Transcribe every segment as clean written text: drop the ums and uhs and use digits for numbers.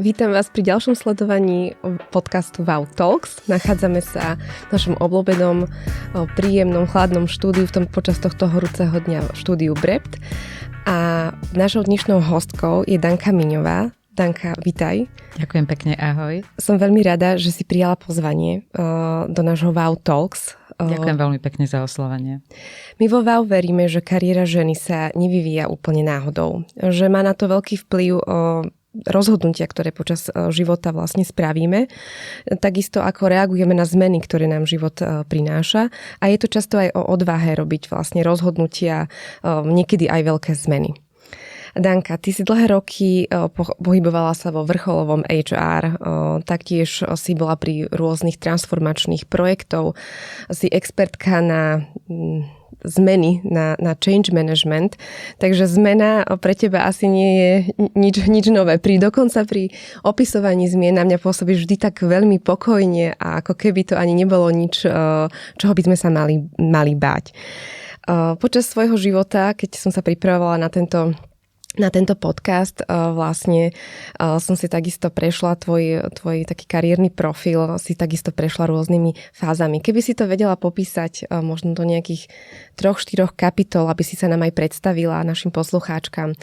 Vítam vás pri ďalšom sledovaní podcastu Wow Talks. Nachádzame sa v našom obľúbenom, príjemnom, chladnom štúdiu počas tohto horúceho dňa v štúdiu Brept. A našou dnešnou hostkou je Danka Miňová. Danka, vitaj. Ďakujem pekne, ahoj. Som veľmi rada, že si prijala pozvanie do nášho Wow Talks. Ďakujem veľmi pekne za oslovenie. My vo Wow veríme, že kariéra ženy sa nevyvíja úplne náhodou. Že má na to veľký vplyv rozhodnutia, ktoré počas života vlastne spravíme, takisto ako reagujeme na zmeny, ktoré nám život prináša. A je to často aj o odvahe robiť vlastne rozhodnutia, niekedy aj veľké zmeny. Danka, ty si dlhé roky pohybovala sa vo vrcholovom HR, taktiež si bola pri rôznych transformačných projektov, si expertka na zmeny, na change management, takže zmena pre teba asi nie je nič nové. Dokonca pri opisovaní zmien na mňa pôsobíš vždy tak veľmi pokojne a ako keby to ani nebolo nič, čoho by sme sa mali báť. Počas svojho života, keď som sa pripravovala na tento podcast, vlastne som si takisto prešla tvoj taký kariérny profil, si takisto prešla rôznymi fázami. Keby si to vedela popísať možno do nejakých 3-4 kapitol, aby si sa nám aj predstavila našim poslucháčkam,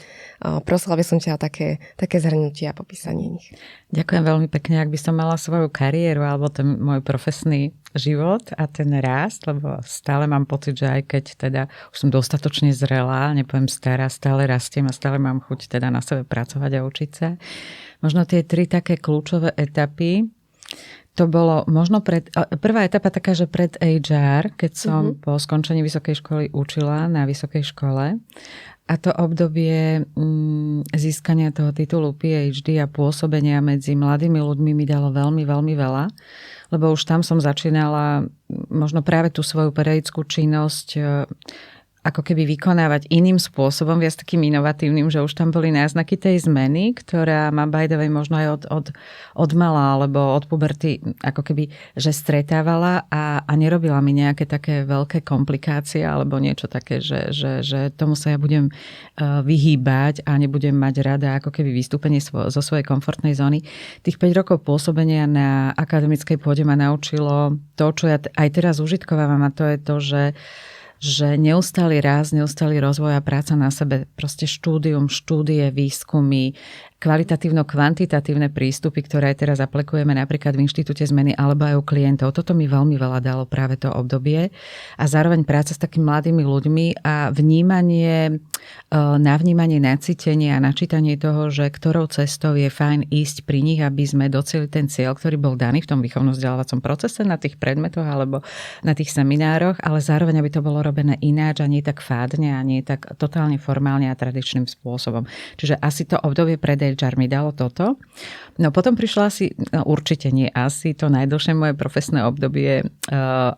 prosila by som ťa o také zhrnutie a popísanie nich. Ďakujem veľmi pekne, ak by som mala svoju kariéru alebo ten môj profesný život a ten rast, lebo stále mám pocit, že aj keď teda už som dostatočne zrelá, nepoviem stará, stále rastiem a stále mám chuť teda na sebe pracovať a učiť sa. Možno tie 3 také kľúčové etapy, to bolo možno prvá etapa taká, že pred HR, keď som po skončení vysokej školy učila na vysokej škole. A to obdobie získania toho titulu PhD a pôsobenia medzi mladými ľuďmi mi dalo veľmi, veľmi veľa. Lebo už tam som začínala možno práve tú svoju periodickú činnosť ako keby vykonávať iným spôsobom, viac takým inovatívnym, že už tam boli náznaky tej zmeny, ktorá ma by the way možno aj od mala alebo od puberty ako keby, že stretávala a nerobila mi nejaké také veľké komplikácie alebo niečo také, že tomu sa ja budem vyhýbať a nebudem mať rada ako keby vystúpenie zo svojej komfortnej zóny. Tých 5 rokov pôsobenia na akademickej pôde ma naučilo to, čo ja aj teraz užitkovávam, a to je to, že neustály rast, neustály rozvoj a práca na sebe, proste štúdie, výskumy, kvalitatívno-kvantitatívne prístupy, ktoré aj teraz aplikujeme napríklad v Inštitúte zmeny alebo aj u klientov. Toto mi veľmi veľa dalo práve to obdobie a zároveň práca s takými mladými ľuďmi a navnímanie, nacítenie a načítanie toho, že ktorou cestou je fajn ísť pri nich, aby sme docielili ten cieľ, ktorý bol daný v tom výchovno-vzdelávacom procese na tých predmetoch alebo na tých seminároch, ale zároveň aby to bolo robené ináč a nie tak fádne a nie tak totálne formálne a tradičným spôsobom. Čiže asi to obdobie pred HR mi dalo toto. No potom prišla určite nie asi, to najdlhšie moje profesné obdobie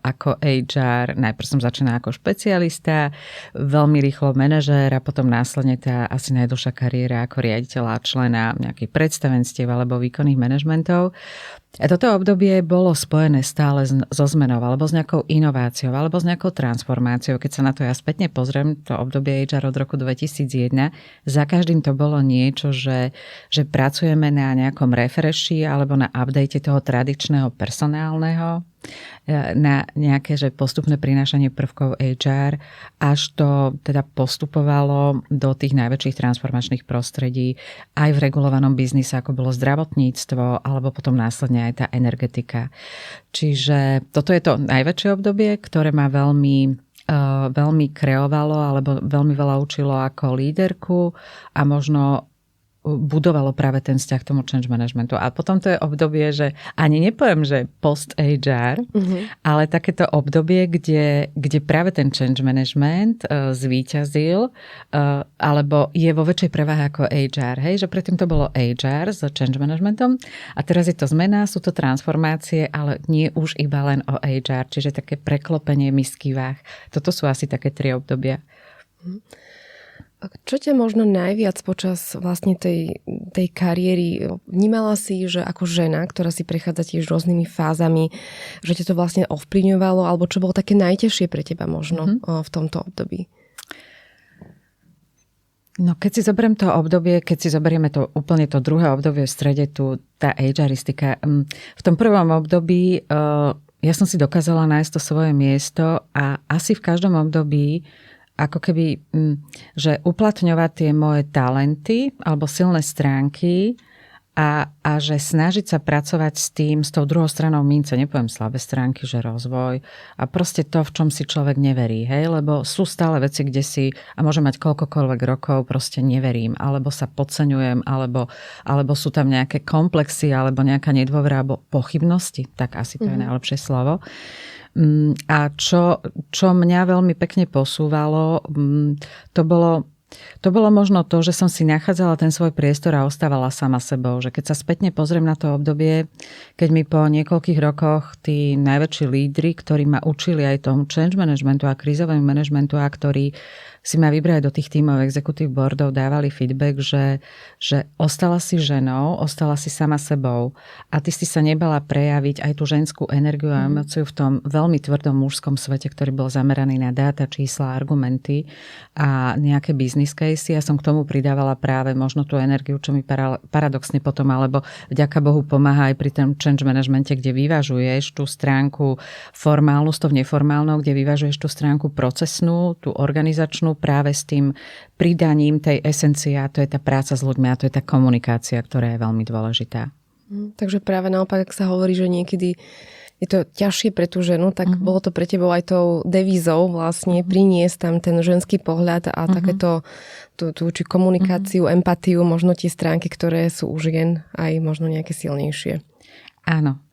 ako HR. Najprv som začínala ako špecialista, veľmi rýchlo manažér a potom následne tá asi najdlhšia kariéra ako riaditeľa a člena nejakých predstavenstiev alebo výkonných manažmentov. A toto obdobie bolo spojené stále so zmenou alebo s nejakou inováciou alebo s nejakou transformáciou. Keď sa na to ja spätne pozriem, to obdobie HR od roku 2001, za každým to bolo niečo, že pracujeme na nejakom refreshi alebo na update toho tradičného personálneho, na nejaké postupné prinášanie prvkov HR, až to teda postupovalo do tých najväčších transformačných prostredí aj v regulovanom biznise, ako bolo zdravotníctvo, alebo potom následne aj tá energetika. Čiže toto je to najväčšie obdobie, ktoré ma veľmi kreovalo alebo veľmi veľa učilo ako líderku a možno budovalo práve ten vzťah k tomu change managementu. A potom to je obdobie, že ani nepoviem, že post-HR, ale takéto obdobie, kde práve ten change management zvíťazil, alebo je vo väčšej prevahe ako HR. Hej? Že predtým to bolo HR s change managementom a teraz je to zmena, sú to transformácie, ale nie už iba len o HR, čiže také preklopenie misky váh. Toto sú asi také 3 obdobia. Čo ťa možno najviac počas vlastne tej kariéry vnímala si, že ako žena, ktorá si prechádza tiež rôznymi fázami, že ťa to vlastne ovplyvňovalo, alebo čo bolo také najťažšie pre teba možno v tomto období? No keď si zoberiem to obdobie, keď si zoberieme to úplne to druhé obdobie v strede, tá agearistika. V tom prvom období ja som si dokázala nájsť to svoje miesto a asi v každom období ako keby, že uplatňovať tie moje talenty alebo silné stránky a že snažiť sa pracovať s tou druhou stranou mince, nepoviem slabé stránky, že rozvoj a proste to, v čom si človek neverí, hej, lebo sú stále veci, kde si, a môžem mať koľkokoľvek rokov, proste neverím, alebo sa podceňujem, alebo sú tam nejaké komplexy, alebo nejaká nedôvera, alebo pochybnosti, tak asi to je najlepšie slovo. A čo mňa veľmi pekne posúvalo, to bolo možno to, že som si nachádzala ten svoj priestor a ostávala sama sebou. Že keď sa spätne pozriem na to obdobie, keď mi po niekoľkých rokoch tí najväčší lídri, ktorí ma učili aj tomu change managementu a krízovému managementu a ktorí si ma vybrali do tých tímov executive boardov, dávali feedback, že ostala si ženou, ostala si sama sebou a ty si sa nebala prejaviť aj tú ženskú energiu a emóciu v tom veľmi tvrdom mužskom svete, ktorý bol zameraný na dáta, čísla, argumenty a nejaké business case. Ja som k tomu pridávala práve možno tú energiu, čo mi paradoxne potom, alebo vďaka Bohu pomáha aj pri tom change managemente, kde vyvažuješ tú stránku formálnu s tou neformálnou, kde vyvažuješ tú stránku procesnú, tú organizačnú práve s tým pridaním tej esencie a to je tá práca s ľuďmi a to je tá komunikácia, ktorá je veľmi dôležitá. Takže práve naopak, ak sa hovorí, že niekedy je to ťažšie pre tú ženu, tak bolo to pre tebou aj tou devízou vlastne priniesť tam ten ženský pohľad a takéto tú či komunikáciu, empatiu, možno tie stránky, ktoré sú u žien aj možno nejaké silnejšie.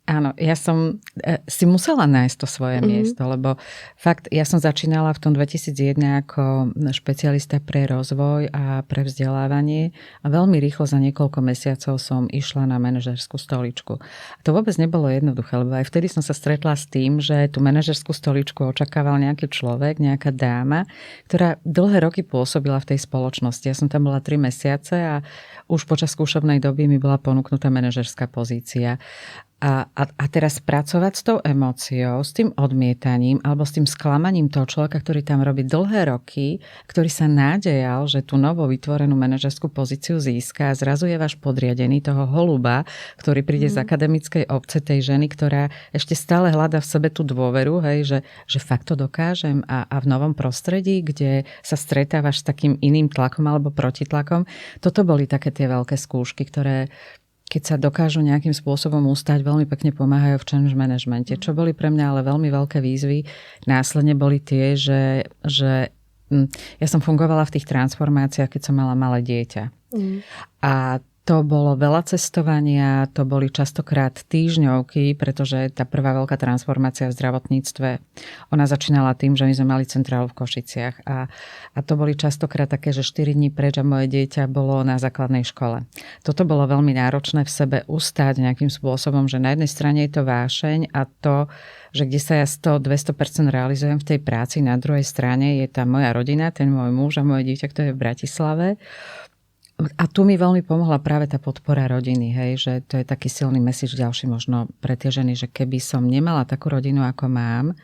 Áno, ja som si musela nájsť to svoje miesto, lebo fakt, ja som začínala v tom 2001 ako špecialista pre rozvoj a pre vzdelávanie a veľmi rýchlo za niekoľko mesiacov som išla na manažerskú stoličku. A to vôbec nebolo jednoduché, lebo aj vtedy som sa stretla s tým, že tú manažerskú stoličku očakával nejaký človek, nejaká dáma, ktorá dlhé roky pôsobila v tej spoločnosti. Ja som tam bola 3 mesiace a už počas skúšobnej doby mi bola ponúknutá manažerská pozícia. A teraz pracovať s tou emóciou, s tým odmietaním alebo s tým sklamaním toho človeka, ktorý tam robí dlhé roky, ktorý sa nádejal, že tú novo vytvorenú manažerskú pozíciu získa a zrazu je váš podriadený toho holuba, ktorý príde z akademickej obce tej ženy, ktorá ešte stále hľadá v sebe tú dôveru, hej, že fakt to dokážem a v novom prostredí, kde sa stretávaš s takým iným tlakom alebo protitlakom. Toto boli také tie veľké skúšky, ktoré keď sa dokážu nejakým spôsobom ustať, veľmi pekne pomáhajú v change managemente. Čo boli pre mňa ale veľmi veľké výzvy, následne boli tie, že ja som fungovala v tých transformáciách, keď som mala malé dieťa. A to bolo veľa cestovania, to boli častokrát týždňovky, pretože tá prvá veľká transformácia v zdravotníctve, ona začínala tým, že my sme mali centrálu v Košiciach a to boli častokrát také, že 4 dní preč a moje dieťa bolo na základnej škole. Toto bolo veľmi náročné v sebe ustáť nejakým spôsobom, že na jednej strane je to vášeň a to, že kde sa ja 100-200% realizujem v tej práci, na druhej strane je tá moja rodina, ten môj muž a moje dieťa, ktoré je v Bratislave. A tu mi veľmi pomohla práve tá podpora rodiny, hej, že to je taký silný message ďalší možno pre tie ženy, že keby som nemala takú rodinu, ako mám,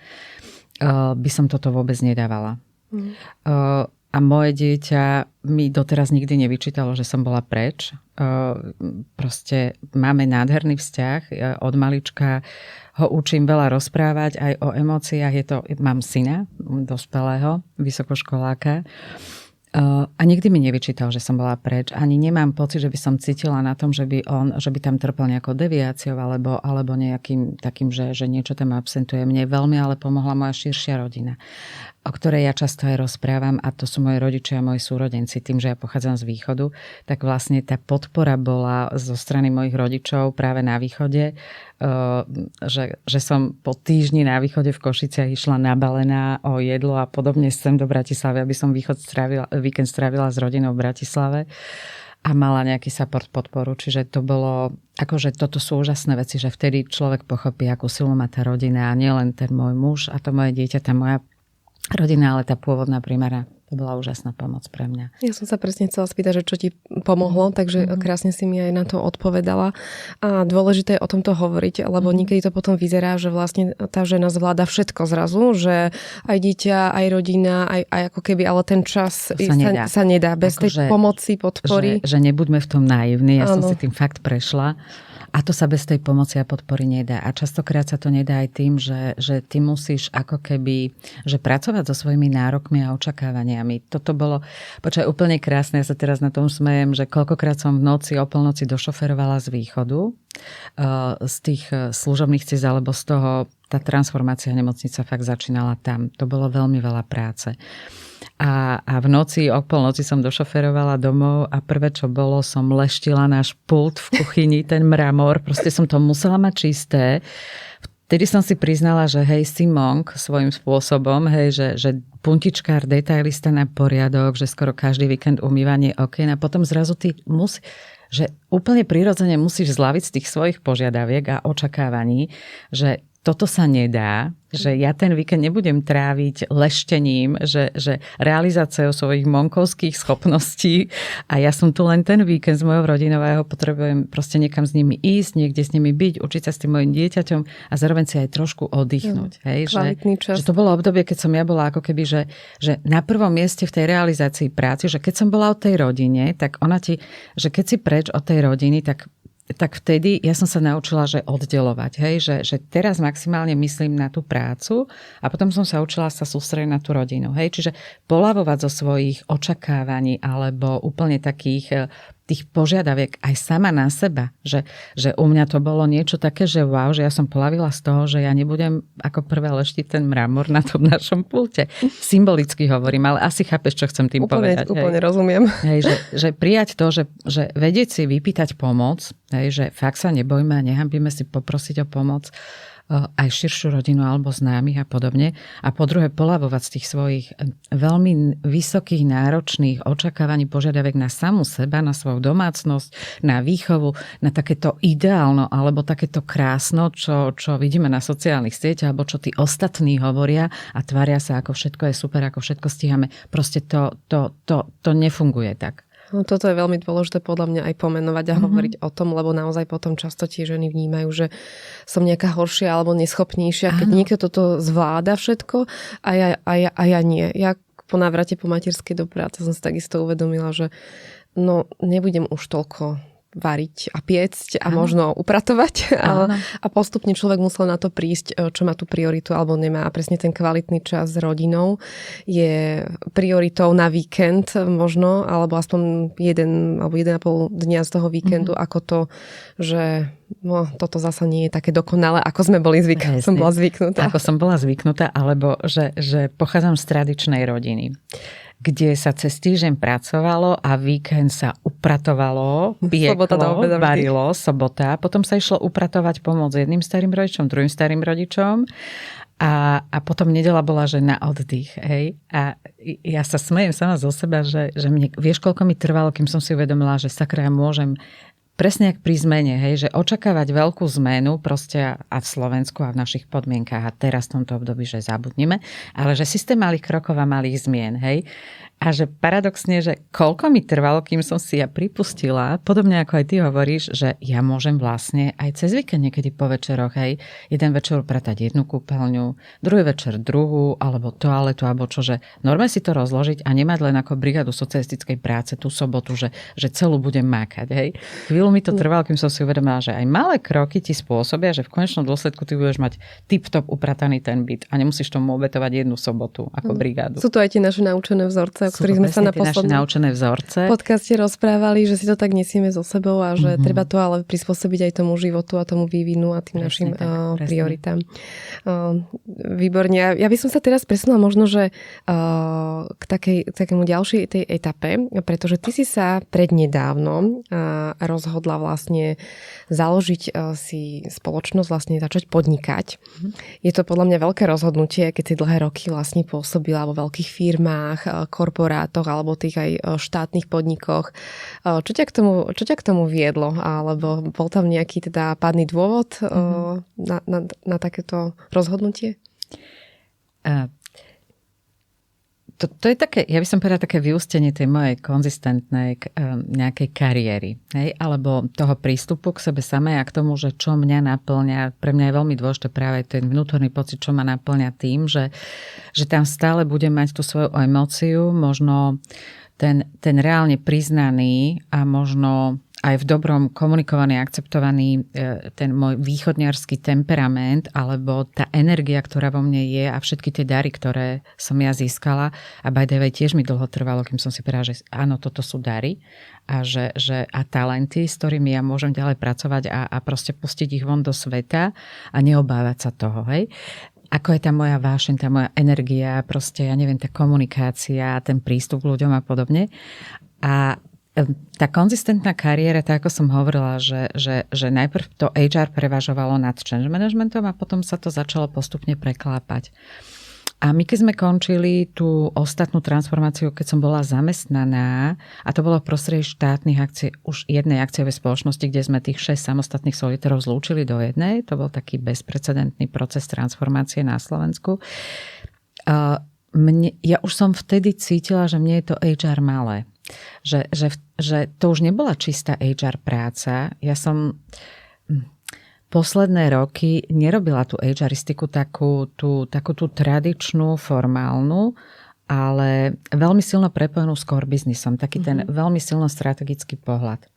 by som toto vôbec nedávala. A moje dieťa mi doteraz nikdy nevyčítalo, že som bola preč. Proste máme nádherný vzťah. Od malička ho učím veľa rozprávať aj o emóciách. Mám syna, dospelého, vysokoškoláka. A nikdy mi nevyčítal, že som bola preč. Ani nemám pocit, že by som cítila na tom, že by tam trpel nejakou deviáciou alebo nejakým takým, že niečo tam absentuje. Mne veľmi ale pomohla moja širšia rodina, o ktorej ja často aj rozprávam, a to sú moji rodičia a moji súrodenci. Tým, že ja pochádzam z východu, tak vlastne tá podpora bola zo strany mojich rodičov práve na východe, že som po týždni na východe v Košiciach išla nabalená o jedlo a podobne sem do Bratislavy, aby som víkend strávila s rodinou v Bratislave a mala nejaký support, podporu. Čiže to bolo, akože toto sú úžasné veci, že vtedy človek pochopí, akú silu má tá rodina a nielen ten môj muž a to moje dieťa, tá moja rodina, ale tá pôvodná primárna To bola úžasná pomoc pre mňa. Ja som sa presne chcela spýtať, že čo ti pomohlo, takže krásne si mi aj na to odpovedala. A dôležité je o tomto hovoriť, lebo niekedy to potom vyzerá, že vlastne tá žena zvláda všetko zrazu, že aj dieťa, aj rodina, aj ako keby, ale ten čas sa nedá bez tej pomoci, podpory. Že nebuďme v tom naivní, ja som si tým fakt prešla. A to sa bez tej pomoci a podpory nedá. A častokrát sa to nedá aj tým, že ty musíš ako keby, že pracovať so svojimi nárokmi a očakávaniami. Toto bolo úplne krásne. Ja sa teraz na tom smejem, že koľkokrát som v noci o polnoci došoferovala z východu, z tých služobných ciest, alebo z toho, tá transformácia nemocnica fakt začínala tam. To bolo veľmi veľa práce. A v noci, o polnoci som došoferovala domov a prvé, čo bolo, som leštila náš pult v kuchyni, ten mramor. Proste som to musela mať čisté. Vtedy som si priznala, že hej, si monk svojím spôsobom, hej, že puntičkár, detailista na poriadok, že skoro každý víkend umývanie okien a potom zrazu ty že úplne prirodzene musíš zlaviť z tých svojich požiadaviek a očakávaní, že toto sa nedá, že ja ten víkend nebudem tráviť leštením, že realizáciou svojich monkovských schopností a ja som tu len ten víkend z mojho rodinového, potrebujem proste niekam s nimi ísť, niekde s nimi byť, učiť sa s tým mojim dieťaťom a zároveň si aj trošku oddychnúť. Hej, že to bolo obdobie, keď som ja bola ako keby, že na prvom mieste v tej realizácii práci, že keď som bola o tej rodine, tak ona že keď si preč od tej rodiny, tak vtedy ja som sa naučila, že oddelovať. Hej? Že teraz maximálne myslím na tú prácu a potom som sa učila sa sústrediť na tú rodinu. Hej? Čiže poľavovať zo svojich očakávaní alebo úplne takých tých požiadaviek aj sama na seba. Že u mňa to bolo niečo také, že wow, že ja som poľavila z toho, že ja nebudem ako prvé leštiť ten mramor na tom našom pulte. Symbolicky hovorím, ale asi chápeš, čo chcem tým povedať. Úplne rozumiem. Hej, že prijať to, že vedieť si vypýtať pomoc, hej, že fakt sa nebojme a nehambíme si poprosiť o pomoc aj širšiu rodinu alebo známych a podobne. A po druhé poľavovať z tých svojich veľmi vysokých, náročných očakávaní požiadaviek na samú seba, na svoju domácnosť, na výchovu, na takéto ideálno alebo takéto krásno, čo vidíme na sociálnych sieťach, alebo čo tí ostatní hovoria a tvária sa, ako všetko je super, ako všetko stíhame. Proste to nefunguje tak. No, toto je veľmi dôležité podľa mňa aj pomenovať a hovoriť o tom, lebo naozaj potom často tie ženy vnímajú, že som nejaká horšia alebo neschopnejšia, keď niekto toto zvláda všetko a ja nie. Ja po návrate po materskej do práce som si takisto uvedomila, že nebudem už toľko variť a piecť a možno upratovať. A postupne človek musel na to prísť, čo má tú prioritu alebo nemá. A presne ten kvalitný čas s rodinou je prioritou na víkend možno, alebo aspoň 1 alebo 1,5 dňa z toho víkendu, ako to, že toto zasa nie je také dokonalé, ako sme boli zvyknutí. Som bola zvyknutá. Ako som bola zvyknutá, alebo že pochádzam z tradičnej rodiny, kde sa cez týždeň pracovalo a víkend sa upratovalo, pieklo, varilo, sobota. Potom sa išlo upratovať, pomôcť jedným starým rodičom, druhým starým rodičom. A potom nedeľa bola, že na oddych. Hej? A ja sa smejem sama zo seba, že mne, vieš, koľko mi trvalo, kým som si uvedomila, že sakra, ja môžem presne jak pri zmene, hej, že očakávať veľkú zmenu proste a v Slovensku a v našich podmienkách a teraz v tomto období, že zabudneme, ale že systém malých krokov a malých zmien, hej. A že paradoxne, že koľko mi trvalo, kým som si ja pripustila, podobne ako aj ty hovoríš, že ja môžem vlastne aj cez víkend niekedy po večeroch, hej, jeden večer upratať jednu kúpeľňu, druhý večer druhú, alebo toaletu, alebo čo, že normálne si to rozložiť a nemať len ako brigádu socialistickej práce tú sobotu, že celú budem mákať, hej. Chvíľu mi to trvalo, kým som si uvedomila, že aj malé kroky ti spôsobia, že v konečnom dôsledku ty budeš mať tip-top uprataný ten byt a nemusíš tomu obetovať jednu sobotu ako brigádu. Sú to aj tie naše naučené vzorce, o ktorých sme sa na poslednom podcaste rozprávali, že si to tak nesieme so sebou a že treba to ale prispôsobiť aj tomu životu a tomu vývinu a tým našim prioritám. Výborne. Ja by som sa teraz presunula možno, že k takému ďalšej tej etape, pretože ty si sa prednedávnom rozhodla vlastne založiť si spoločnosť, vlastne začať podnikať. Je to podľa mňa veľké rozhodnutie, keď si dlhé roky vlastne pôsobila vo veľkých firmách, korporátoch alebo tých aj štátnych podnikoch. Čo ťa k tomu viedlo? Alebo bol tam nejaký teda pádny dôvod na takéto rozhodnutie? To je také, ja by som povedala, také vyústenie tej mojej konzistentnej nejakej kariéry. Hej? Alebo toho prístupu k sebe samej a k tomu, že čo mňa naplňa. Pre mňa je veľmi dôležité práve ten vnútorný pocit, čo ma naplňa tým, že tam stále budem mať tú svoju emóciu, možno ten reálne priznaný a možno aj v dobrom komunikovaný, akceptovaný ten môj východňarský temperament alebo tá energia, ktorá vo mne je a všetky tie dary, ktoré som ja získala. A by the way, tiež mi dlho trvalo, kým som si povedala, že áno, toto sú dary a a talenty, s ktorými ja môžem ďalej pracovať a proste pustiť ich von do sveta a neobávať sa toho, hej. Ako je tá moja vášeň, tá moja energia, proste, ja neviem, tá komunikácia, ten prístup k ľuďom a podobne. A tá konzistentná kariéra, tak ako som hovorila, že najprv to HR prevažovalo nad change managementom a potom sa to začalo postupne preklápať. A my keď sme končili tú ostatnú transformáciu, keď som bola zamestnaná, a to bolo v prostredí štátnych akcií, už jednej akciovej spoločnosti, kde sme tých 6 samostatných solitérov zlúčili do jednej, to bol taký bezprecedentný proces transformácie na Slovensku. Ja už som vtedy cítila, že mne je to HR malé. Že to už nebola čistá HR práca. Ja som posledné roky nerobila tú HRistiku takú tú tradičnú, formálnu, ale veľmi silno prepojenú s core businessom. Taký ten veľmi silno strategický pohľad,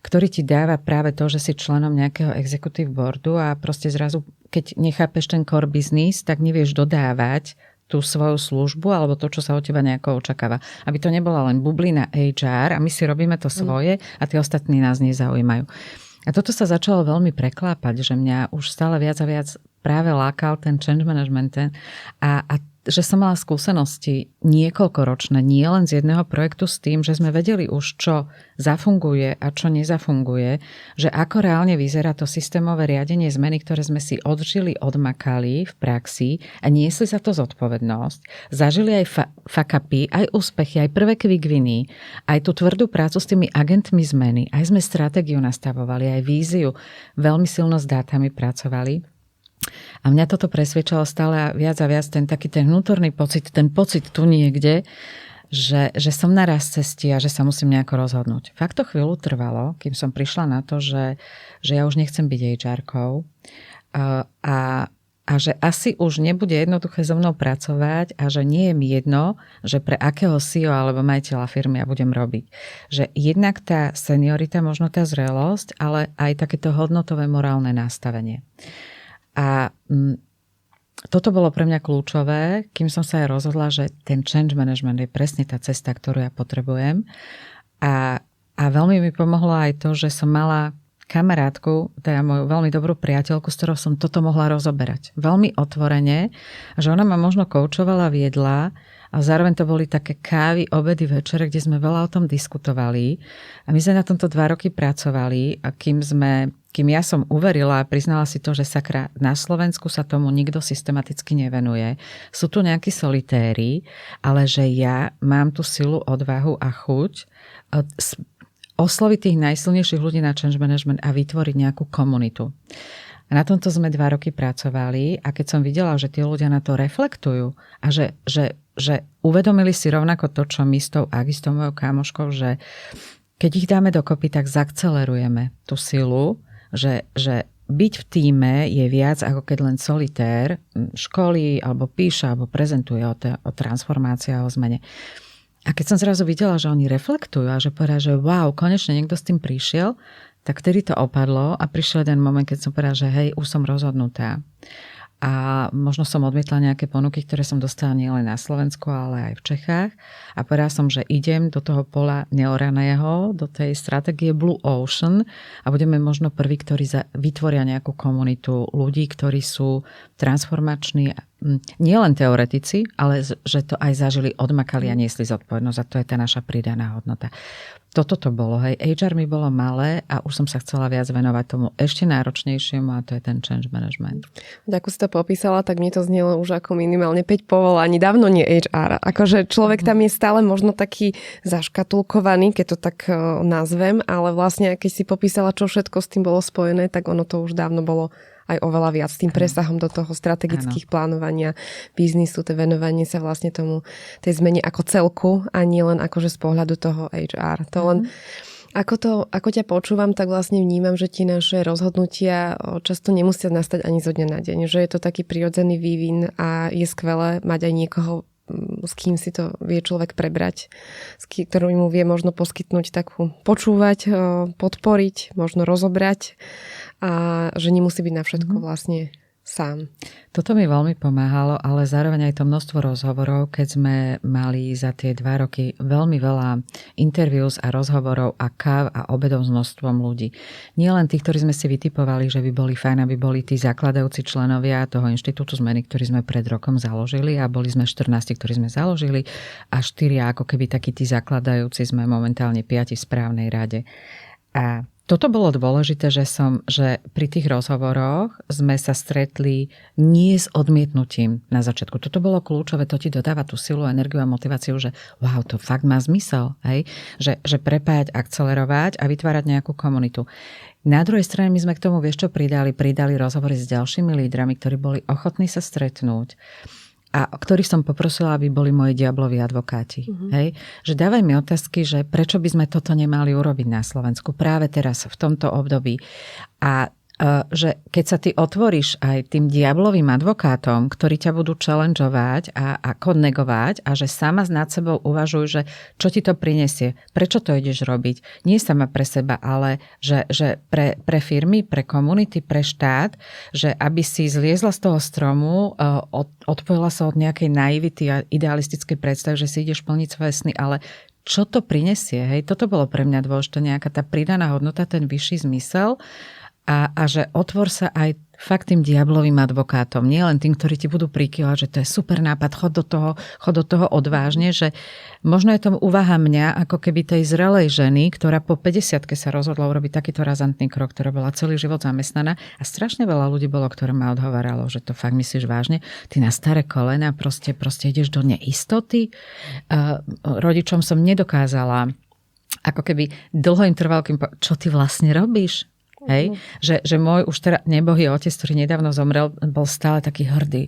ktorý ti dáva práve to, že si členom nejakého executive boardu a proste zrazu, keď nechápeš ten core business, tak nevieš dodávať tú svoju službu alebo to, čo sa od teba nejako očakáva. Aby to nebola len bublina HR a my si robíme to svoje a tí ostatní nás nezaujímajú. A toto sa začalo veľmi preklápať, že mňa už stále viac a viac práve lákal ten change management a že som mala skúsenosti niekoľkoročné, nie len z jedného projektu s tým, že sme vedeli už, čo zafunguje a čo nezafunguje, že ako reálne vyzerá to systémové riadenie zmeny, ktoré sme si odžili, odmakali v praxi a niesli za to zodpovednosť. Zažili aj fuck-upy, aj úspechy, aj prvé quick-winy, aj tú tvrdú prácu s tými agentmi zmeny, aj sme stratégiu nastavovali, aj víziu, veľmi silno s dátami pracovali. A mňa toto presvedčalo stále viac a viac ten taký ten vnútorný pocit, ten pocit tu niekde, že som na raz cesti a že sa musím nejako rozhodnúť. Fakt to chvíľu trvalo, kým som prišla na to, že ja už nechcem byť HR-kou a že asi už nebude jednoduché so mnou pracovať a že nie je mi jedno, že pre akého CEO alebo majiteľa firmy ja budem robiť. Že jednak tá seniorita, možno tá zrelosť, ale aj takéto hodnotové morálne nastavenie. A toto bolo pre mňa kľúčové, kým som sa aj rozhodla, že ten change management je presne tá cesta, ktorú ja potrebujem. A veľmi mi pomohlo aj to, že som mala kamarátku, teda moju veľmi dobrú priateľku, s ktorou som toto mohla rozoberať. Veľmi otvorene, že ona ma možno koučovala, viedla a zároveň to boli také kávy, obedy, večere, kde sme veľa o tom diskutovali. A my sme na tomto 2 roky pracovali a kým ja som uverila a priznala si to, že sakra, na Slovensku sa tomu nikto systematicky nevenuje. Sú tu nejakí solitéri, ale že ja mám tú silu, odvahu a chuť osloviť tých najsilnejších ľudí na change management a vytvoriť nejakú komunitu. A na tomto sme 2 roky pracovali a keď som videla, že tí ľudia na to reflektujú a že uvedomili si rovnako to, čo my s tou Agistou, mojou kámoškou, že keď ich dáme dokopy, tak zakcelerujeme tú silu, že byť v tíme je viac ako keď len solitér školí alebo píše alebo prezentuje o transformácii a o zmene. A keď som zrazu videla, že oni reflektujú a že povedali, že wow, konečne niekto s tým prišiel, tak vtedy to opadlo a prišiel jeden moment, keď som povedala, že hej, už som rozhodnutá. A možno som odmietla nejaké ponuky, ktoré som dostala nielen na Slovensku, ale aj v Čechách. A povedala som, že idem do toho pola neoraného, do tej stratégie Blue Ocean a budeme možno prví, ktorí vytvoria nejakú komunitu ľudí, ktorí sú transformační, nie len teoretici, ale že to aj zažili, odmakali a niesli zodpovednosť. A to je tá naša pridaná hodnota. Toto to bolo, hej. HR mi bolo malé a už som sa chcela viac venovať tomu ešte náročnejšiemu a to je ten change management. Ako si to popísala, tak mne to znelo už ako minimálne 5 povolaní. Dávno nie HR. Akože človek tam je stále možno taký zaškatulkovaný, keď to tak nazvem, ale vlastne keď si popísala, čo všetko s tým bolo spojené, tak ono to už dávno bolo aj oveľa viac tým presahom do toho strategických plánovania biznisu, to venovanie sa vlastne tomu, tej zmene ako celku a nie len akože z pohľadu toho HR. To len ako ťa počúvam, tak vlastne vnímam, že tie naše rozhodnutia často nemusia nastať ani zo dňa na deň. Že je to taký prirodzený vývin a je skvelé mať aj niekoho, s kým si to vie človek prebrať, ktorý mu vie možno poskytnúť takú počúvať, podporiť, možno rozobrať a že nemusí byť na všetko vlastne sám. Toto mi veľmi pomáhalo, ale zároveň aj to množstvo rozhovorov, keď sme mali za tie 2 roky veľmi veľa interviews a rozhovorov a káv a obedov s množstvom ľudí. Nie len tých, ktorí sme si vytipovali, že by boli fajn, aby boli tí zakladajúci členovia toho Inštitútu zmeny, ktorý sme pred rokom založili a boli sme 14, ktorí sme založili a 4 ako keby takí tí zakladajúci sme momentálne 5 v správnej rade. A toto bolo dôležité, že pri tých rozhovoroch sme sa stretli nie s odmietnutím na začiatku. Toto bolo kľúčové, to ti dodáva tú silu, energiu a motiváciu, že wow, to fakt má zmysel, hej? Že prepájať, akcelerovať a vytvárať nejakú komunitu. Na druhej strane my sme k tomu, vieš čo pridali rozhovory s ďalšími lídrami, ktorí boli ochotní sa stretnúť a ktorých som poprosila, aby boli moji diabloví advokáti. Hej? Že dávaj mi otázky, že prečo by sme toto nemali urobiť na Slovensku práve teraz, v tomto období. A že keď sa ty otvoríš aj tým diablovým advokátom, ktorí ťa budú challengeovať a konegovať a že sama nad sebou uvažuj, že čo ti to prinesie, prečo to ideš robiť. Nie sama pre seba, ale že pre firmy, pre komunity, pre štát, že aby si zliezla z toho stromu, odpojila sa od nejakej naivity a idealistickej predstavy, že si ideš plniť svoje sny, ale čo to prinesie? Hej? Toto bolo pre mňa dôležité, nejaká tá pridaná hodnota, ten vyšší zmysel. A že otvor sa aj fakt tým diablovým advokátom. Nie len tým, ktorí ti budú prikyvať, že to je super nápad, chod do toho odvážne, že možno je to úvaha mňa, ako keby tej zrelej ženy, ktorá po 50-ke sa rozhodla urobiť takýto razantný krok, ktorá bola celý život zamestnaná a strašne veľa ľudí bolo, ktoré ma odhováralo, že to fakt myslíš vážne. Ty na staré kolena proste ideš do neistoty. Rodičom som nedokázala ako keby dlho im trvalo, čo ty vlastne robíš? Hej? Že môj už teda nebohý otec, ktorý nedávno zomrel, bol stále taký hrdý.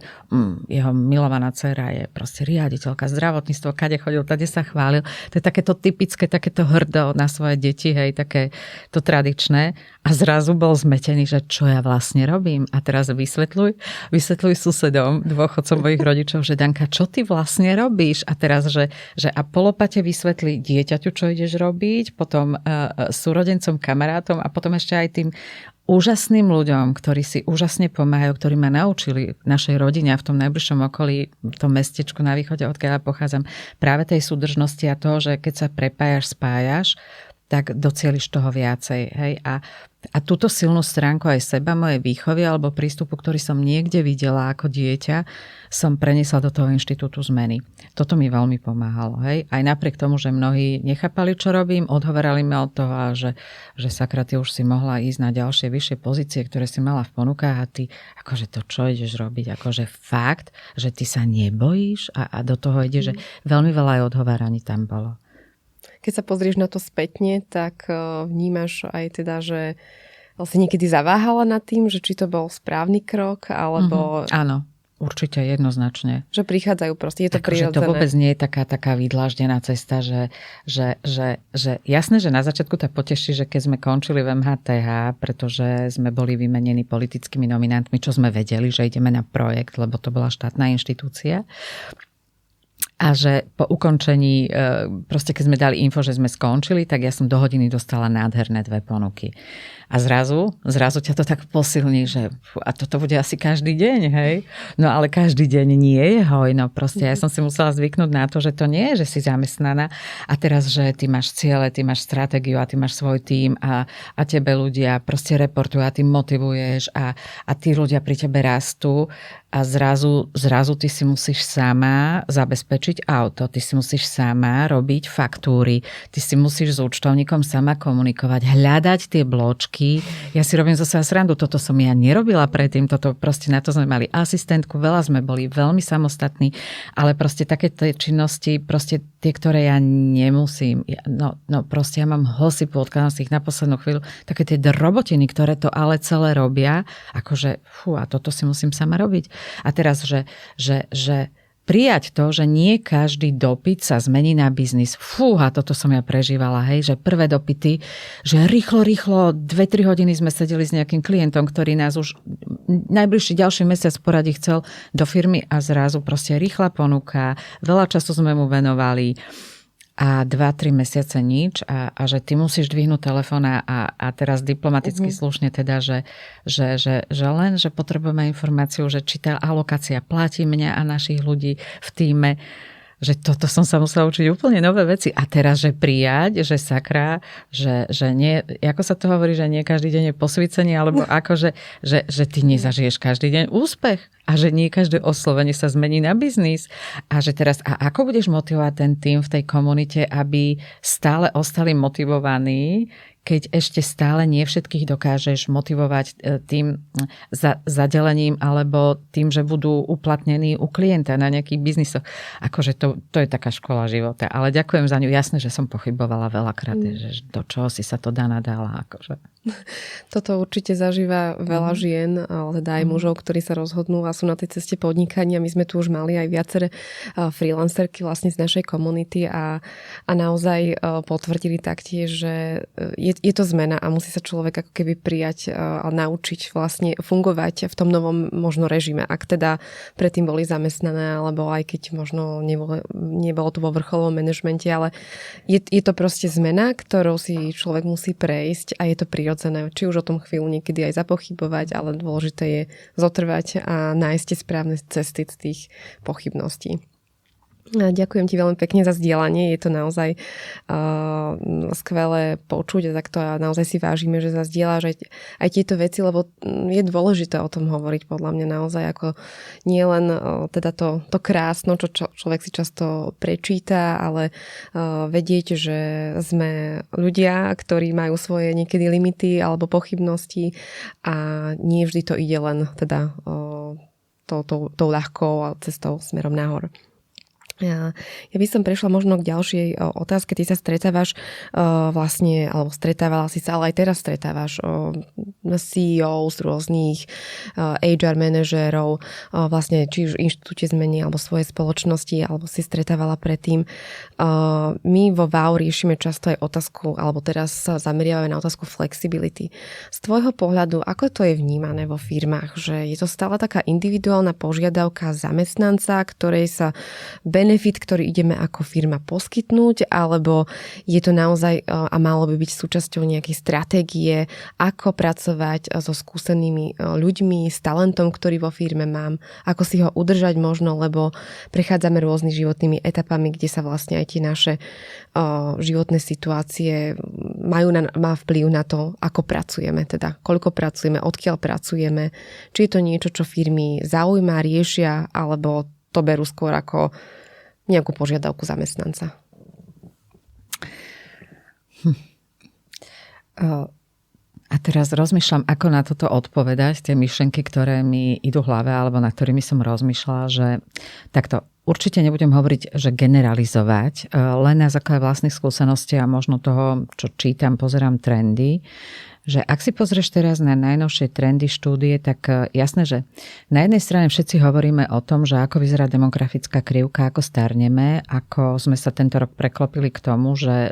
Jeho milovaná dcera je proste riaditeľka zdravotníctva, kade chodil, tade sa chválil. To je takéto typické, takéto hrdo na svoje deti, hej, také to tradičné. A zrazu bol zmetený, že čo ja vlastne robím. A teraz vysvetľuj susedom, dôchodcom mojich rodičov, že Danka, čo ty vlastne robíš? A teraz, že a polopate vysvetlí dieťaťu, čo ideš robiť, potom súrodencom, kamarátom a potom ešte aj tým úžasným ľuďom, ktorí si úžasne pomáhajú, ktorí ma naučili v našej rodine a v tom najbližšom okolí, v tom mestečku na východe, odkiaľ ja pochádzam, práve tej súdržnosti a toho, že keď sa prepájaš, spájaš, tak docieliš toho viacej. Hej? A túto silnú stránku aj seba, mojej výchovy alebo prístupu, ktorý som niekde videla ako dieťa, som preniesla do toho Inštitútu zmeny. Toto mi veľmi pomáhalo. Hej? Aj napriek tomu, že mnohí nechápali, čo robím, odhovorali ma od toho, a že sakra, ty už si mohla ísť na ďalšie vyššie pozície, ktoré si mala v ponukách a ty, akože to čo ideš robiť? Akože fakt, že ty sa nebojíš a do toho ideš, že veľmi veľa aj odhováraní tam bolo. Keď sa pozrieš na to spätne, tak vnímaš aj teda, že si niekedy zaváhala nad tým, že či to bol správny krok, alebo... Áno, určite jednoznačne. Že prichádzajú proste, je to prirodzené. Že to vôbec nie je taká vydláždená cesta, že jasné, že na začiatku to poteší, že keď sme končili v MHTH, pretože sme boli vymenení politickými nominantmi, čo sme vedeli, že ideme na projekt, lebo to bola štátna inštitúcia. A že po ukončení, proste keď sme dali info, že sme skončili, tak ja som do hodiny dostala nádherné 2 ponuky. A zrazu ťa to tak posilní, že a toto bude asi každý deň, hej? No ale každý deň nie je hojno. Proste ja som si musela zvyknúť na to, že to nie je, že si zamestnaná a teraz, že ty máš ciele, ty máš stratégiu a ty máš svoj tím a tebe ľudia proste reportujú a ty motivuješ a tí ľudia pri tebe rastú a zrazu ty si musíš sama zabezpečiť auto, ty si musíš sama robiť faktúry, ty si musíš s účtovníkom sama komunikovať, hľadať tie bločky. Ja si robím zase srandu, toto som ja nerobila predtým, toto proste na to sme mali asistentku, veľa sme boli veľmi samostatní, ale proste také tie činnosti, proste tie, ktoré ja nemusím, no proste ja mám hosypu odkladaných na poslednú chvíľu, také tie drobotiny, ktoré to ale celé robia, akože a toto si musím sama robiť. A teraz, že prijať to, že nie každý dopyt sa zmení na biznis. A toto som ja prežívala, hej, že prvé dopyty, že rýchlo, 2-3 hodiny sme sedeli s nejakým klientom, ktorý nás už najbližší ďalší mesiac poradí chcel do firmy a zrazu proste rýchla ponuka, veľa času sme mu venovali a 2-3 mesiace nič a že ty musíš dvihnúť telefón a teraz diplomaticky slušne teda, že len, že potrebujeme informáciu, že či tá alokácia platí mňa a našich ľudí v tíme, že toto som sa musela učiť úplne nové veci. A teraz, že prijať, že sakra, že nie, ako sa to hovorí, že nie každý deň je posvícenie, alebo ako, že ty nezažiješ každý deň úspech a že nie každé oslovenie sa zmení na biznis. A že teraz, a ako budeš motivovať ten tým v tej komunite, aby stále ostali motivovaní, keď ešte stále nie všetkých dokážeš motivovať tým zadelením alebo tým, že budú uplatnení u klienta na nejakých biznisoch. Akože to je taká škola života. Ale ďakujem za ňu. Jasné, že som pochybovala veľakrát, že do čoho si sa to nadala. Akože. Toto určite zažíva veľa žien, ale teda aj mužov, ktorí sa rozhodnú a sú na tej ceste podnikania. My sme tu už mali aj viaceré freelancerky vlastne z našej komunity a naozaj potvrdili taktiež, že je to zmena a musí sa človek ako keby prijať a naučiť vlastne fungovať v tom novom možno režime. Ak teda predtým boli zamestnané, alebo aj keď možno nebolo to vo vrcholovom manažmente, ale je to proste zmena, ktorou si človek musí prejsť a je to prirodzené. Či už o tom chvíľu niekedy aj zapochybovať, ale dôležité je zotrvať a nájsť tie správne cesty z tých pochybností. Ďakujem ti veľmi pekne za zdieľanie. Je to naozaj skvelé počuť a takto a naozaj si vážime, že zazdieľaš aj tieto veci, lebo je dôležité o tom hovoriť podľa mňa naozaj ako nie len teda to krásno, čo človek si často prečíta, ale vedieť, že sme ľudia, ktorí majú svoje niekedy limity alebo pochybnosti a nie vždy to ide len teda tou ľahkou cestou smerom nahor. Ja by som prešla možno k ďalšej otázke. Ty sa stretávaš vlastne, alebo stretávala si sa, ale aj teraz stretávaš CEO z rôznych HR manažérov, vlastne či už inštitúte zmení, alebo svoje spoločnosti, alebo si stretávala predtým. My vo VAU riešime často aj otázku, alebo teraz sa zameriavame na otázku flexibility. Z tvojho pohľadu, ako to je vnímané vo firmách? Že je to stále taká individuálna požiadavka zamestnanca, ktorej sa benefit, ktorý ideme ako firma poskytnúť, alebo je to naozaj a malo by byť súčasťou nejakej stratégie, ako pracovať so skúsenými ľuďmi, s talentom, ktorý vo firme mám, ako si ho udržať možno, lebo prechádzame rôznymi životnými etapami, kde sa vlastne aj tie naše životné situácie má vplyv na to, ako pracujeme, teda koľko pracujeme, odkiaľ pracujeme, či je to niečo, čo firmy zaujíma, riešia, alebo to berú skôr ako nejakú požiadavku zamestnanca. A teraz rozmýšľam, ako na toto odpovedať, tie myšlenky, ktoré mi idú v hlave, alebo na ktorými som rozmýšľala, že takto určite nebudem hovoriť, že generalizovať, len na základe vlastných skúseností a možno toho, čo čítam, pozerám trendy, že ak si pozrieš teraz na najnovšie trendy štúdie, tak jasné, že na jednej strane všetci hovoríme o tom, že ako vyzerá demografická krivka, ako starneme, ako sme sa tento rok preklopili k tomu, že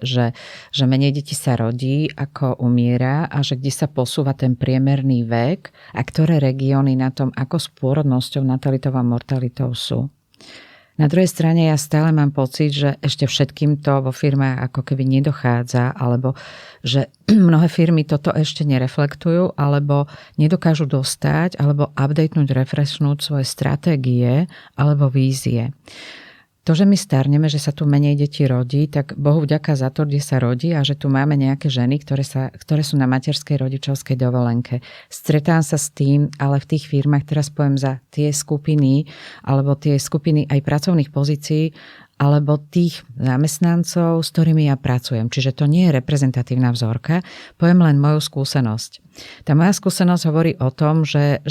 menej detí sa rodí, ako umiera a že kde sa posúva ten priemerný vek a ktoré regióny na tom, ako s pôrodnosťou, natalitou a mortalitou sú. Na druhej strane ja stále mám pocit, že ešte všetkým to vo firmách ako keby nedochádza, alebo že mnohé firmy toto ešte nereflektujú, alebo nedokážu dostať, alebo updatenúť, refreshnúť svoje stratégie alebo vízie. To, že my starneme, že sa tu menej detí rodí, tak Bohu vďaka za to, kde sa rodí a že tu máme nejaké ženy, ktoré sú na materskej rodičovskej dovolenke. Stretám sa s tým, ale v tých firmách, teraz poviem za tie skupiny, alebo tie skupiny aj pracovných pozícií, alebo tých zamestnancov, s ktorými ja pracujem. Čiže to nie je reprezentatívna vzorka, poviem len moju skúsenosť. Tá moja skúsenosť hovorí o tom, že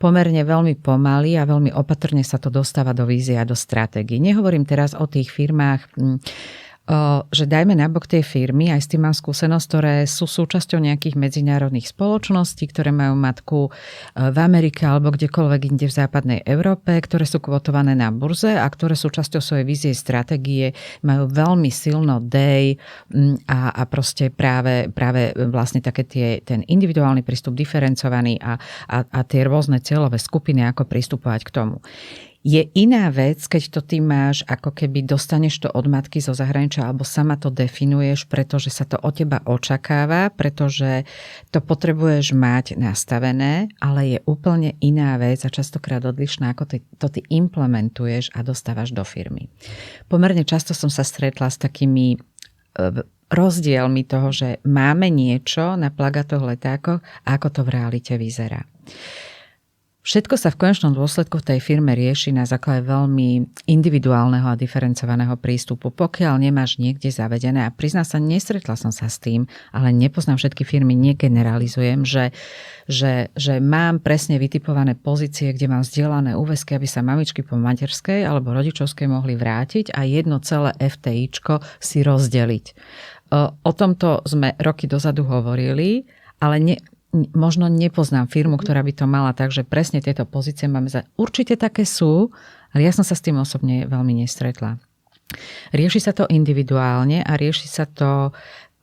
pomerne veľmi pomaly a veľmi opatrne sa to dostáva do vízie a do stratégií. Nehovorím teraz o tých firmách, že dajme nabok tie firmy, aj s tým mám skúsenosť, ktoré sú súčasťou nejakých medzinárodných spoločností, ktoré majú matku v Amerike alebo kdekoľvek inde v západnej Európe, ktoré sú kvotované na burze a ktoré sú časťou svojej vízie stratégie, majú veľmi silno day a proste práve vlastne také ten individuálny prístup diferencovaný a tie rôzne cieľové skupiny, ako pristupovať k tomu. Je iná vec, keď to ty máš, ako keby dostaneš to od matky zo zahraničia alebo sama to definuješ, pretože sa to od teba očakáva, pretože to potrebuješ mať nastavené, ale je úplne iná vec a častokrát odlišná, ako to ty implementuješ a dostávaš do firmy. Pomerne často som sa stretla s takými rozdielmi toho, že máme niečo na plagátoch, letákoch a ako to v realite vyzerá. Všetko sa v konečnom dôsledku v tej firme rieši na základe veľmi individuálneho a diferencovaného prístupu. Pokiaľ nemáš niekde zavedené, a priznám sa, nestretla som sa s tým, ale nepoznám všetky firmy, negeneralizujem, že mám presne vytipované pozície, kde mám zdieľané úväzky, aby sa mamičky po materskej alebo rodičovskej mohli vrátiť a jedno celé FTIčko si rozdeliť. O tomto sme roky dozadu hovorili, ale možno nepoznám firmu, ktorá by to mala, takže presne tieto pozície máme určite také sú, ale ja som sa s tým osobne veľmi nestretla. Rieši sa to individuálne a rieši sa to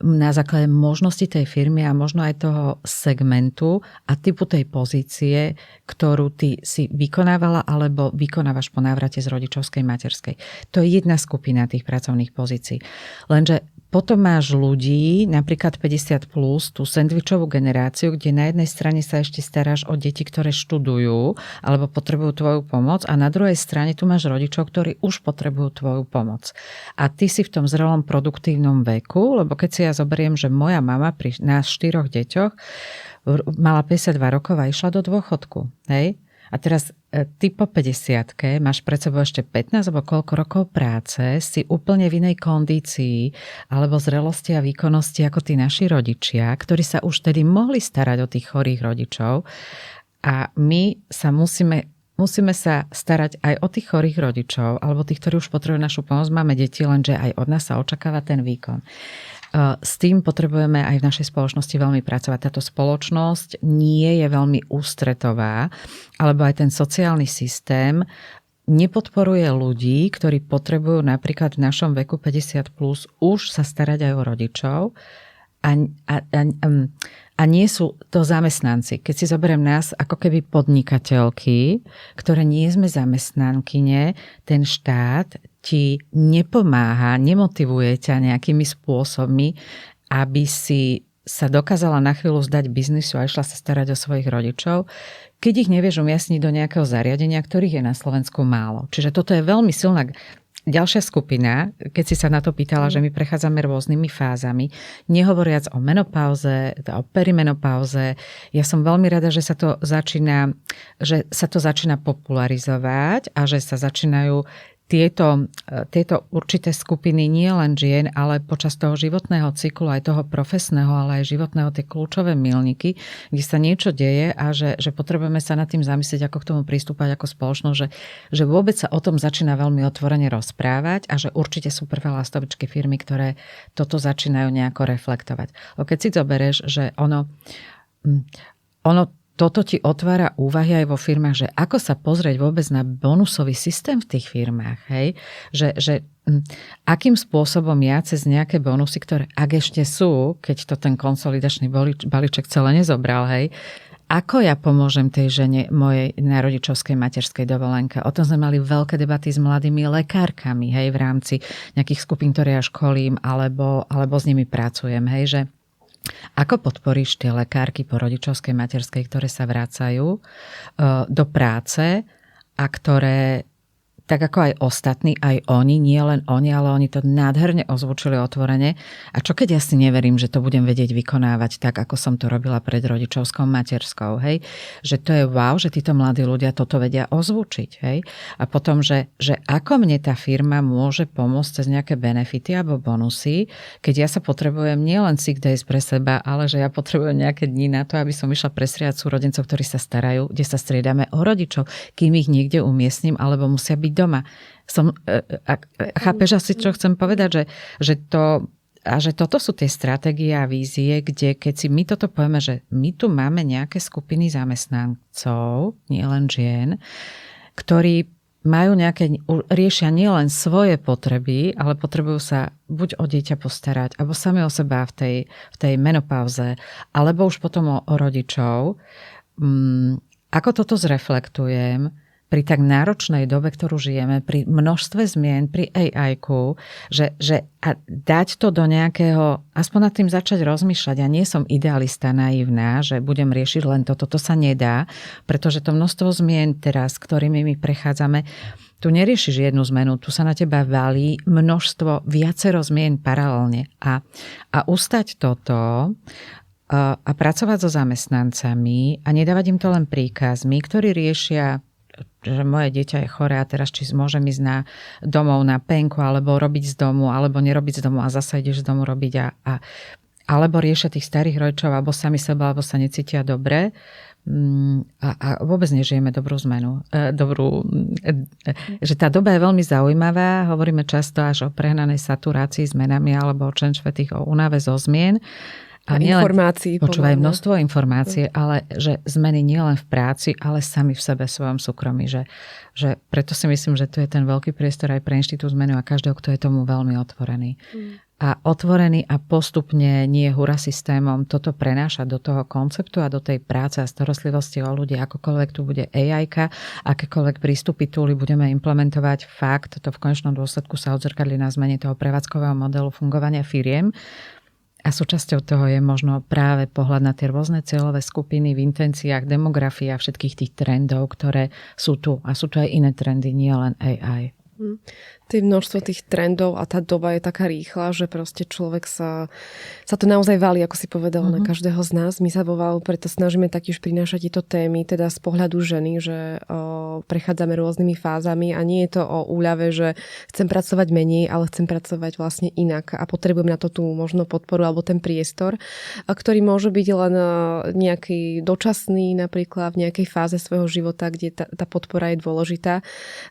na základe možnosti tej firmy a možno aj toho segmentu a typu tej pozície, ktorú ty si vykonávala alebo vykonávaš po návrate z rodičovskej materskej. To je jedna skupina tých pracovných pozícií. Lenže potom máš ľudí, napríklad 50+, tú sendvičovú generáciu, kde na jednej strane sa ešte staráš o deti, ktoré študujú alebo potrebujú tvoju pomoc a na druhej strane tu máš rodičov, ktorí už potrebujú tvoju pomoc. A ty si v tom zrelom produktívnom veku, lebo keď si ja zoberiem, že moja mama pri nás 4 deťoch mala 52 rokov a išla do dôchodku. Hej? A teraz ty po 50-ke máš pred sebou ešte 15 alebo koľko rokov práce, si úplne v inej kondícii alebo zrelosti a výkonnosti ako tí naši rodičia, ktorí sa už tedy mohli starať o tých chorých rodičov. A my sa musíme sa starať aj o tých chorých rodičov alebo tých, ktorí už potrebujú našu pomoc. Máme deti, lenže aj od nás sa očakáva ten výkon. S tým potrebujeme aj v našej spoločnosti veľmi pracovať. Táto spoločnosť nie je veľmi ústretová, alebo aj ten sociálny systém nepodporuje ľudí, ktorí potrebujú napríklad v našom veku 50 plus už sa starať aj o rodičov a nie sú to zamestnanci. Keď si zoberiem nás ako keby podnikateľky, ktoré nie sme zamestnankyne, ten štát ti nepomáha, nemotivuje ťa nejakými spôsobmi, aby si sa dokázala na chvíľu zdať biznisu a išla sa starať o svojich rodičov, keď ich nevieš umiestniť do nejakého zariadenia, ktorých je na Slovensku málo. Čiže toto je veľmi silná ďalšia skupina, keď si sa na to pýtala, že my prechádzame rôznymi fázami, nehovoriac o menopauze, o perimenopauze. Ja som veľmi rada, že sa to začína popularizovať a že sa začínajú tieto určité skupiny nie len žien, ale počas toho životného cyklu, aj toho profesného, ale aj životného, tie kľúčové milníky, kde sa niečo deje a že potrebujeme sa nad tým zamyslieť, ako k tomu pristúpať ako spoločnosť, že vôbec sa o tom začína veľmi otvorene rozprávať a že určite sú prvé lastovičky firmy, ktoré toto začínajú nejako reflektovať. Keď si zoberieš, že ono toto ti otvára úvahy aj vo firmách, že ako sa pozrieť vôbec na bonusový systém v tých firmách, hej? Že akým spôsobom ja cez nejaké bonusy, ktoré ak ešte sú, keď to ten konsolidačný balíček celé nezobral, hej, ako ja pomôžem tej žene mojej na rodičovskej materskej dovolenke. O tom sme mali veľké debaty s mladými lekárkami, hej, v rámci nejakých skupín, ktoré ja školím, alebo s nimi pracujem, hej, že ako podporíš tie lekárky po rodičovskej materskej, ktoré sa vracajú do práce a ktoré tak ako aj ostatní, aj oni, nie len oni, ale oni to nádherne ozvučili otvorene. A čo keď ja si neverím, že to budem vedieť vykonávať tak, ako som to robila pred rodičovskou materskou, hej? Že to je wow, že títo mladí ľudia toto vedia ozvučiť, hej? A potom, že ako mne tá firma môže pomôcť cez nejaké benefity alebo bonusy, keď ja sa potrebujem nielen sick days pre seba, ale že ja potrebujem nejaké dni na to, aby som išla prestriať súrodencov, ktorí sa starajú, kde sa striedame o rodičov, kým ich niekde umiestním, alebo musia byť doma. Chápeš asi, čo chcem povedať? Že toto sú tie stratégie a vízie, kde keď si my toto povieme, že my tu máme nejaké skupiny zamestnancov, nielen žien, ktorí riešia nielen svoje potreby, ale potrebujú sa buď o dieťa postarať, alebo sami o seba v tej menopauze, alebo už potom o rodičov. Ako toto zreflektujem pri tak náročnej dobe, ktorú žijeme, pri množstve zmien, pri AI-ku, že a dať to do nejakého, aspoň nad tým začať rozmýšľať. Ja nie som idealista, naivná, že budem riešiť len toto. To sa nedá, pretože to množstvo zmien teraz, ktorými my prechádzame, tu neriešiš jednu zmenu, tu sa na teba valí množstvo, viacero zmien paralelne. A ustať toto a pracovať so zamestnancami a nedávať im to len príkazmi, ktorí riešia, že moje dieťa je choré a teraz či môžem ísť domov na penku, alebo robiť z domu, alebo nerobiť z domu a zasa ideš z domu robiť alebo riešia tých starých rodičov, alebo sami seba, alebo sa necítia dobre a vôbec nežijeme dobrú zmenu. Že tá doba je veľmi zaujímavá, hovoríme často až o prehnanej saturácii zmenami alebo o čenčvetých, o únave zo zmien. A informácií. Počúvaj množstvo informácie, ale že zmeny nielen v práci, ale sami v sebe, v svojom súkromí. Že preto si myslím, že tu je ten veľký priestor aj pre Inštitút zmenu a každého, kto je tomu veľmi otvorený. A otvorený a postupne nie hura systémom toto prenáša do toho konceptu a do tej práce a starostlivosti o ľudí. Akokoľvek tu bude AI-ka, akékoľvek prístupy túly budeme implementovať, fakt, to v konečnom dôsledku sa odzrkadlí na zmene toho prevádzkového modelu fungovania firiem. A súčasťou toho je možno práve pohľad na tie rôzne cieľové skupiny v intenciách, demografii a všetkých tých trendov, ktoré sú tu. A sú tu aj iné trendy, nie len AI. Tých množstvo tých trendov a tá doba je taká rýchla, že proste človek sa to naozaj valí, ako si povedal, na každého z nás. My sa vo VAU preto snažíme taktiež prinášať tieto témy, teda z pohľadu ženy, že prechádzame rôznymi fázami a nie je to o úľave, že chcem pracovať menej, ale chcem pracovať vlastne inak a potrebujem na to tú možno podporu alebo ten priestor, ktorý môže byť len nejaký dočasný, napríklad v nejakej fáze svojho života, kde tá podpora je dôležitá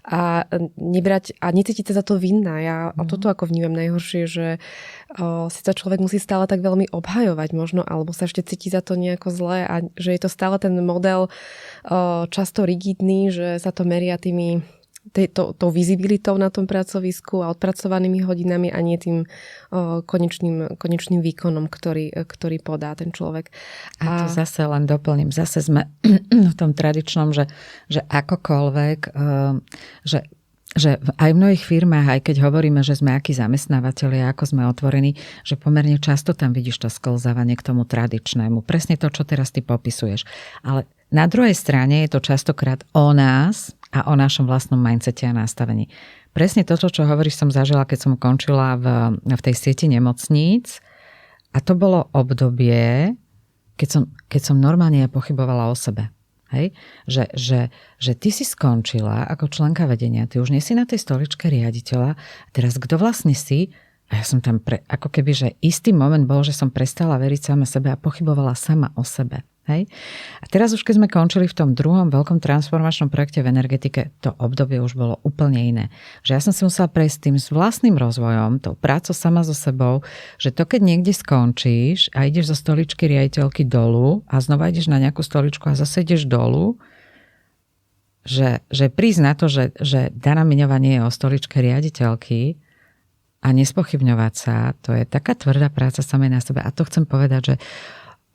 a nebrať a necítiť sa za to vinná. Ja toto ako vnímam najhoršie, že si sa človek musí stále tak veľmi obhajovať možno, alebo sa ešte cíti za to nejako zle a že je to stále ten model často rigidný, že sa to meria tou vizibilitou na tom pracovisku a odpracovanými hodinami a nie tým konečným výkonom, ktorý podá ten človek. A to zase len doplním. Zase sme v tom tradičnom, že akokoľvek, že aj v mnohých firmách, aj keď hovoríme, že sme akí zamestnávateľi, ako sme otvorení, že pomerne často tam vidíš to sklzávanie k tomu tradičnému. Presne to, čo teraz ty popisuješ. Ale na druhej strane je to častokrát o nás a o našom vlastnom mindsete a nastavení. Presne to, čo hovoríš, som zažila, keď som končila v tej sieti nemocníc. A to bolo obdobie, keď som normálne pochybovala o sebe. Hej? Že ty si skončila ako členka vedenia, ty už nie si na tej stoličke riaditeľa, teraz kto vlastne si? A ja som tam ako keby, že istý moment bol, že som prestala veriť sama sebe a pochybovala sama o sebe. Hej? A teraz už keď sme končili v tom druhom veľkom transformačnom projekte v energetike, to obdobie už bolo úplne iné. Že ja som si musela prejsť tým vlastným rozvojom, tou prácou sama so sebou, že to keď niekde skončíš a ideš zo stoličky riaditeľky dolu a znova ideš na nejakú stoličku a zase ideš dolu, že prísť na to, že Dana Miňová nie je o stoličke riaditeľky a nespochybňovať sa, to je taká tvrdá práca samej na sebe. A to chcem povedať, že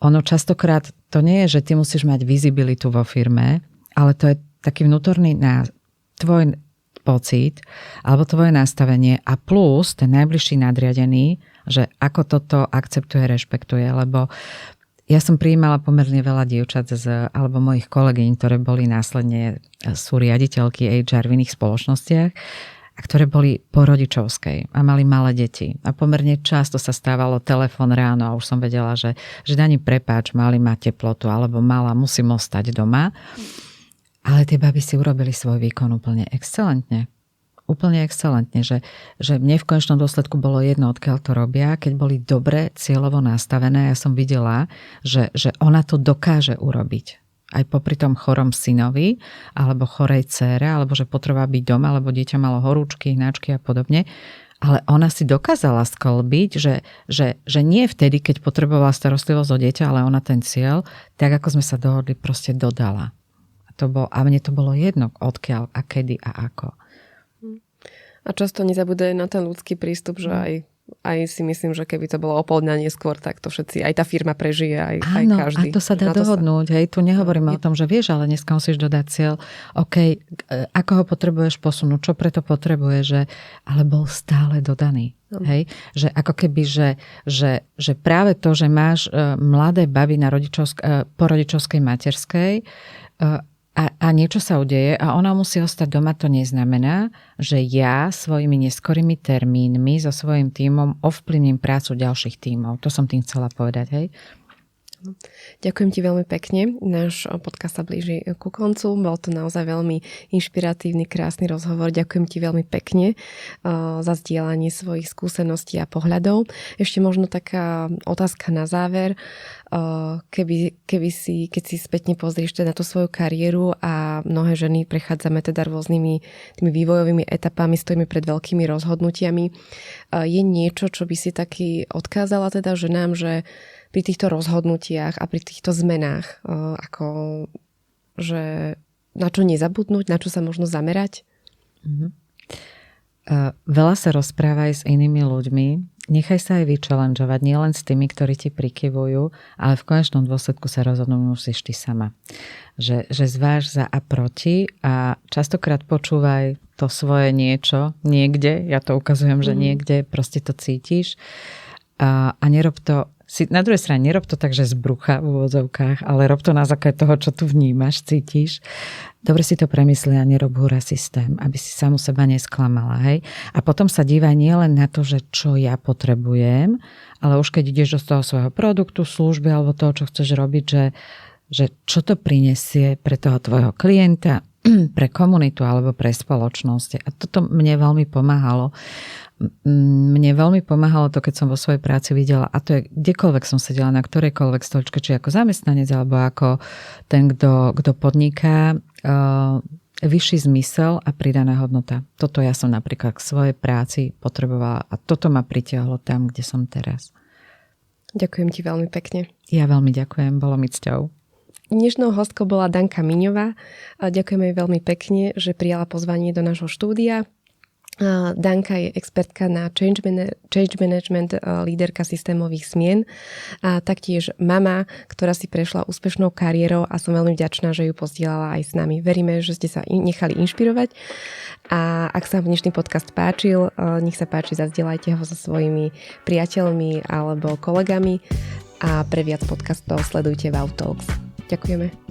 ono častokrát to nie je, že ty musíš mať vizibilitu vo firme, ale to je taký vnútorný tvoj pocit alebo tvoje nastavenie a plus ten najbližší nadriadený, že ako toto akceptuje, rešpektuje, lebo Ja som prijímala pomerne veľa dievčat alebo mojich kolegyň, ktoré boli následne, sú riaditeľky HR v iných spoločnostiach a ktoré boli po rodičovskej a mali malé deti. A pomerne často sa stávalo telefón ráno a už som vedela, že Dani, prepáč, mali ma teplotu alebo mala, musím ostať doma. Ale tie baby si urobili svoj výkon úplne excelentne. Úplne excelentne, že mne v konečnom dôsledku bolo jedno, odkiaľ to robia, keď boli dobre cieľovo nastavené. Ja som videla, že ona to dokáže urobiť. Aj popri tom chorom synovi, alebo chorej dcére, alebo že potrebovala byť doma, alebo dieťa malo horúčky, hnačky a podobne. Ale ona si dokázala sklbiť, že nie vtedy, keď potrebovala starostlivosť o dieťa, ale ona ten cieľ, tak ako sme sa dohodli, proste dodala. A mne to bolo jedno, odkiaľ a kedy a ako. A často nezabúdajú na ten ľudský prístup, že aj si myslím, že keby to bolo o pol dňa neskôr, tak to všetci, aj tá firma prežije, aj každý. Áno, a to sa dá dohodnúť. Hej, tu nehovoríme o tom, že vieš, ale dneska musíš dodať cieľ. OK, ako ho potrebuješ posunúť, čo preto potrebuje, ale bol stále dodaný. Hej, že ako keby, že práve to, že máš mladé baby po rodičovskej materskej, a niečo sa udeje a ona musí ostať doma, to neznamená, že ja svojimi neskorými termínmi so svojím tímom ovplyvním prácu ďalších tímov. To som tým chcela povedať, hej? Ďakujem ti veľmi pekne. Náš podcast sa blíži ku koncu. Bol to naozaj veľmi inšpiratívny, krásny rozhovor. Ďakujem ti veľmi pekne za zdieľanie svojich skúseností a pohľadov. Ešte možno taká otázka na záver. Keď si spätne pozrieš teda na tú svoju kariéru a mnohé ženy prechádzame teda rôznymi tými vývojovými etapami, stojíme pred veľkými rozhodnutiami. Je niečo, čo by si taký odkázala teda ženám, že pri týchto rozhodnutiach a pri týchto zmenách, ako že na čo nezabudnúť, na čo sa možno zamerať? Veľa sa rozprávaj s inými ľuďmi. Nechaj sa aj vychallengeovať, nielen s tými, ktorí ti prikyvujú, ale v konečnom dôsledku sa rozhodnúť musíš ty sama. Že zváž za a proti a častokrát počúvaj to svoje niečo niekde. Ja to ukazujem, že niekde proste to cítiš a nerob to. Na druhej strane nerob to tak, že z brucha v úvodzovkách, ale rob to na základe toho, čo tu vnímaš, cítiš. Dobre si to premysli a nerob hura systém, aby si samu seba nesklamala. Hej? A potom sa dívaj nielen na to, že čo ja potrebujem, ale už keď ideš do toho svojho produktu, služby alebo toho, čo chceš robiť, že čo to prinesie pre toho tvojho klienta, pre komunitu alebo pre spoločnosť. A toto mne veľmi pomáhalo. Mne veľmi pomáhalo to, keď som vo svojej práci videla, a to je kdekoľvek som sedela, na ktorejkoľvek stoličke, či ako zamestnanec, alebo ako ten, kto podniká, vyšší zmysel a pridaná hodnota. Toto ja som napríklad k svojej práci potrebovala a toto ma pritiahlo tam, kde som teraz. Ďakujem ti veľmi pekne. Ja veľmi ďakujem, bolo mi cťou. Dnešnou hostkou bola Danka Miňová. Ďakujem jej veľmi pekne, že prijala pozvanie do nášho štúdia. Danka je expertka na change management, líderka systémových zmien a taktiež mama, ktorá si prešla úspešnou kariérou a som veľmi vďačná, že ju pozdieľala aj s nami. Veríme, že ste sa nechali inšpirovať a ak sa vám dnešný podcast páčil, nech sa páči, zazdieľajte ho so svojimi priateľmi alebo kolegami a pre viac podcastov sledujte Wow Talks. Ďakujeme.